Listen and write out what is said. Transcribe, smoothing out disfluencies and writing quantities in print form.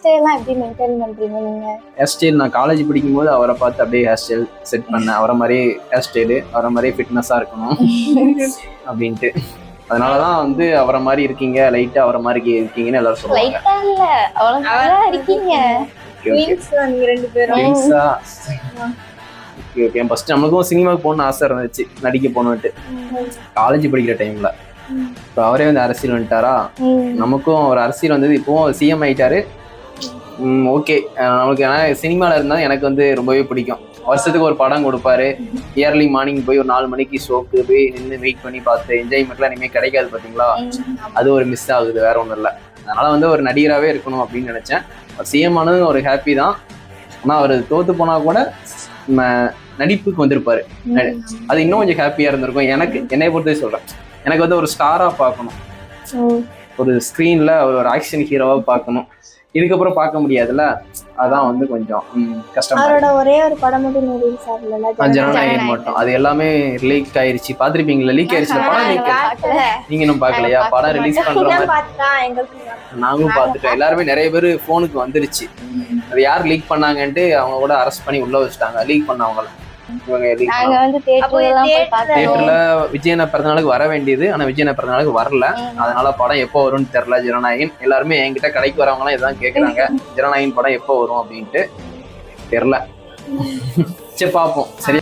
ஸ்டைல்லாம் எப்படி மெயின்டைன் பண்றீங்க நீங்க? ஹேர் ஸ்டைல் நான் காலேஜ் படிக்கும்போது அவரை பார்த்து அப்படியே ஹேர் ஸ்டைல் செட் பண்ணேன். அவரை மாதிரி ஹேர் ஸ்டைலு, அவரை மாதிரியே ஃபிட்னஸாக இருக்கணும் அப்படின்ட்டு. அதனாலதான் வந்து அவரை மாதிரி இருக்கீங்க, லைட்டா அவரை மாதிரி இருக்கீங்கன்னு எல்லாரும் சொல்லுவாங்க. லைட்டா இல்ல, அவ்வளவு இருக்கீங்க. நீங்க 2 பேரும் ஓகே. ஃபர்ஸ்ட் நமக்கும் சினிமாவுக்கு போகணும்னு ஆசை இருந்துச்சு, நடிக்க போகணுன்ட்டு காலேஜ் படிக்கிற டைம்ல. இப்போ அவரே வந்து அரசியல் வந்துட்டாரா, நமக்கும் ஒரு அரசியல் வந்தது. இப்போவும் சிஎம் ஆயிட்டாரு. ஓகே, நமக்கு ஏன்னா சினிமாவில் இருந்தால் எனக்கு வந்து ரொம்பவே பிடிக்கும். வருஷத்துக்கு ஒரு படம் கொடுப்பாரு, இயர்லி மார்னிங் போய் ஒரு 4 மணிக்கு ஷோக்கு போய் நின்று வெயிட் பண்ணி பார்த்து என்ஜாய்மெண்ட்லாம் இனிமேல் கிடைக்காது பார்த்தீங்களா, அது ஒரு மிஸ் ஆகுது, வேற ஒன்றும் இல்லை. அதனால வந்து ஒரு நடிகராகவே இருக்கணும் அப்படின்னு நினச்சேன். சிஎம் ஆனது ஒரு ஹாப்பி தான். ஆனால் அவர் தோத்து போனால் கூட நடிப்புக்கு வந்திருப்பாரு, அது இன்னும் கொஞ்சம் ஹாப்பியாக இருந்திருக்கும். என்னை பொறுத்தே சொல்கிறேன், எனக்கு வந்து ஒரு ஸ்டாராக பார்க்கணும், ஒரு ஸ்க்ரீனில் ஒரு ஆக்ஷன் ஹீரோவாக பார்க்கணும். இதுக்கப்புறம் பார்க்க முடியாதுல்ல, அதான் வந்து கொஞ்சம் கஷ்டமா. அவரோட ஒரே ஒரு படம் மட்டும் ரிலீஸ் ஆகல, ஜனநாயகன் மட்டும். அது எல்லாமே லீக் ஆயிருச்சு, பாத்திருப்பீங்களா? லீக் ஆயிருச்சு படம். நீங்க இன்னும் பார்க்கலையா? படம் ரிலீஸ் பண்ற மாதிரி நாங்களும் பார்த்துட்டோம். எல்லாருமே நிறைய பேர் போனுக்கு வந்துருச்சு. அது யார் லீக் பண்ணாங்கன்ட்டு அவங்க கூட அரெஸ்ட் பண்ணி உள்ள வச்சுட்டாங்க, லீக் பண்ணவங்கள. தியேட்டர்ல விஜயன பிறந்தநாளுக்கு வர வேண்டியது, ஆனா விஜயன பிறந்தநாளுக்கு வரல. அதனால படம் எப்போ வரும்னு தெரியல. ஜனநாயகன் எல்லாருமே என்கிட்ட கடைக்கு வரவங்க எல்லாம் இதான் கேக்குறாங்க, ஜனநாயகன் படம் எப்போ வரும் அப்படின்ட்டு தெரியல. சரி, பார்ப்போம். சரி.